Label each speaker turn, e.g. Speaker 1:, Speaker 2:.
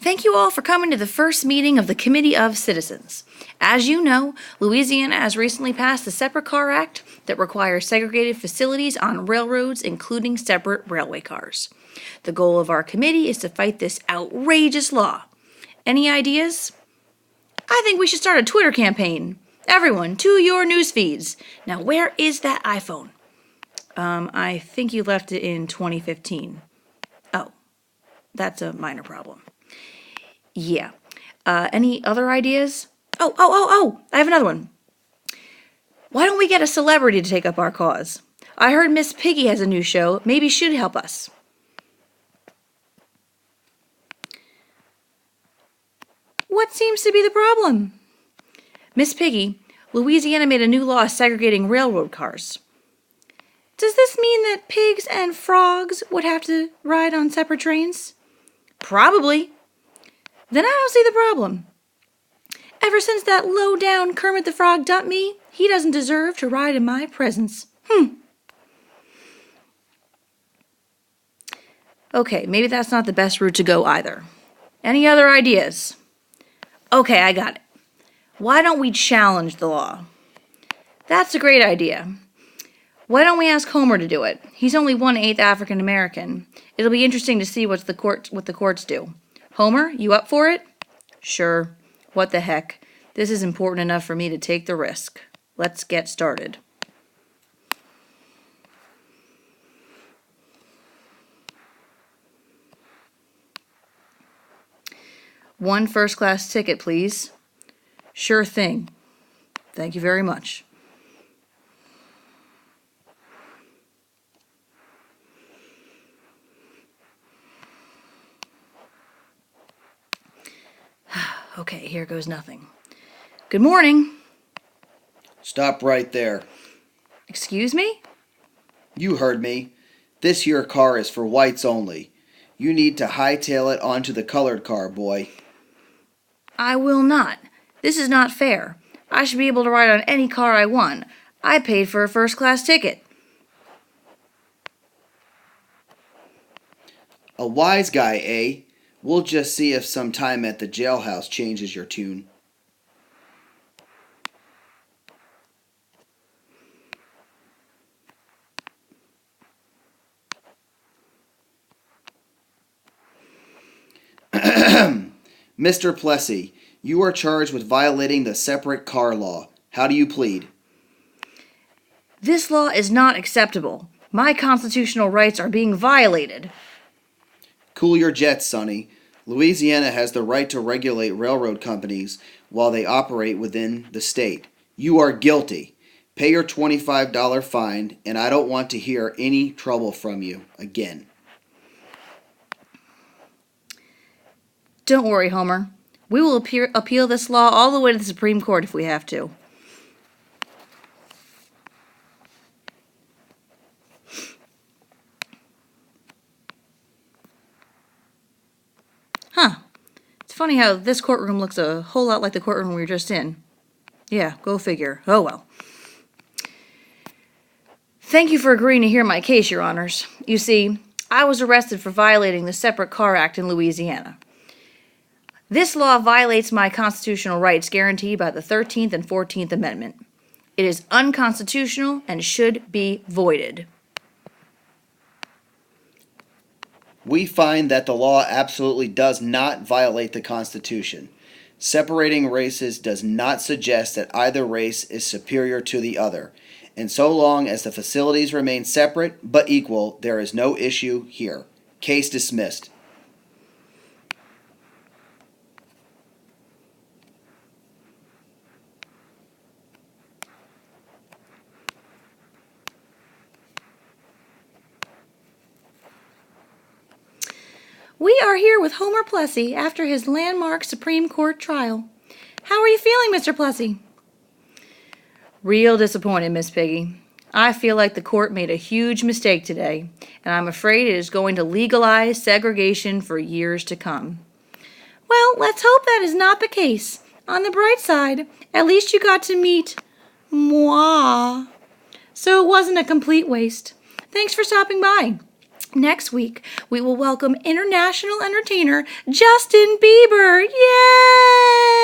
Speaker 1: Thank you all for coming to the first meeting of the Committee of Citizens. As you know, Louisiana has recently passed the Separate Car Act that requires segregated facilities on railroads, including separate railway cars. The goal of our committee is to fight this outrageous law. Any ideas? I think we should start a Twitter campaign. Everyone, to your news feeds. Now, where is that iPhone? I think you left it in 2015. Oh, that's a minor problem. Yeah. Any other ideas? Oh, I have another one. Why don't we get a celebrity to take up our cause? I heard Miss Piggy has a new show. Maybe she'd help us. What seems to be the problem? Miss Piggy, Louisiana made a new law segregating railroad cars. Does this mean that pigs and frogs would have to ride on separate trains? Probably. Then I don't see the problem. Ever since that low-down Kermit the Frog dumped me, he doesn't deserve to ride in my presence. Okay, maybe that's not the best route to go either. Any other ideas? Okay, I got it. Why don't we challenge the law? That's a great idea. Why don't we ask Homer to do it? He's only 1/8 African American. It'll be interesting to see what the courts do. Homer, you up for it? Sure. What the heck? This is important enough for me to take the risk. Let's get started. One first-class ticket, please. Sure thing. Thank you very much. Okay, here goes nothing. Good morning.
Speaker 2: Stop right there.
Speaker 1: Excuse me?
Speaker 2: You heard me. This here car is for whites only. You need to hightail it onto the colored car, boy.
Speaker 1: I will not. This is not fair. I should be able to ride on any car I want. I paid for a first-class ticket.
Speaker 2: A wise guy, eh? We'll just see if some time at the jailhouse changes your tune. Mr. Plessy, you are charged with violating the separate car law. How do you plead?
Speaker 1: This law is not acceptable. My constitutional rights are being violated.
Speaker 2: Cool your jets, Sonny. Louisiana has the right to regulate railroad companies while they operate within the state. You are guilty. Pay your $25 fine, and I don't want to hear any trouble from you again.
Speaker 1: Don't worry, Homer. We will appeal this law all the way to the Supreme Court if we have to. Huh. It's funny how this courtroom looks a whole lot like the courtroom we were just in. Yeah, go figure. Oh well. Thank you for agreeing to hear my case, Your Honors. You see, I was arrested for violating the Separate Car Act in Louisiana. This law violates my constitutional rights guaranteed by the 13th and 14th Amendment. It is unconstitutional and should be voided.
Speaker 2: We find that the law absolutely does not violate the Constitution. Separating races does not suggest that either race is superior to the other, and so long as the facilities remain separate but equal, there is no issue here. Case dismissed.
Speaker 1: We are here with Homer Plessy after his landmark Supreme Court trial. How are you feeling, Mr. Plessy? Real disappointed, Miss Piggy. I feel like the court made a huge mistake today, and I'm afraid it is going to legalize segregation for years to come. Well, let's hope that is not the case. On the bright side, at least you got to meet moi. So it wasn't a complete waste. Thanks for stopping by. Next week, we will welcome international entertainer Justin Bieber. Yay!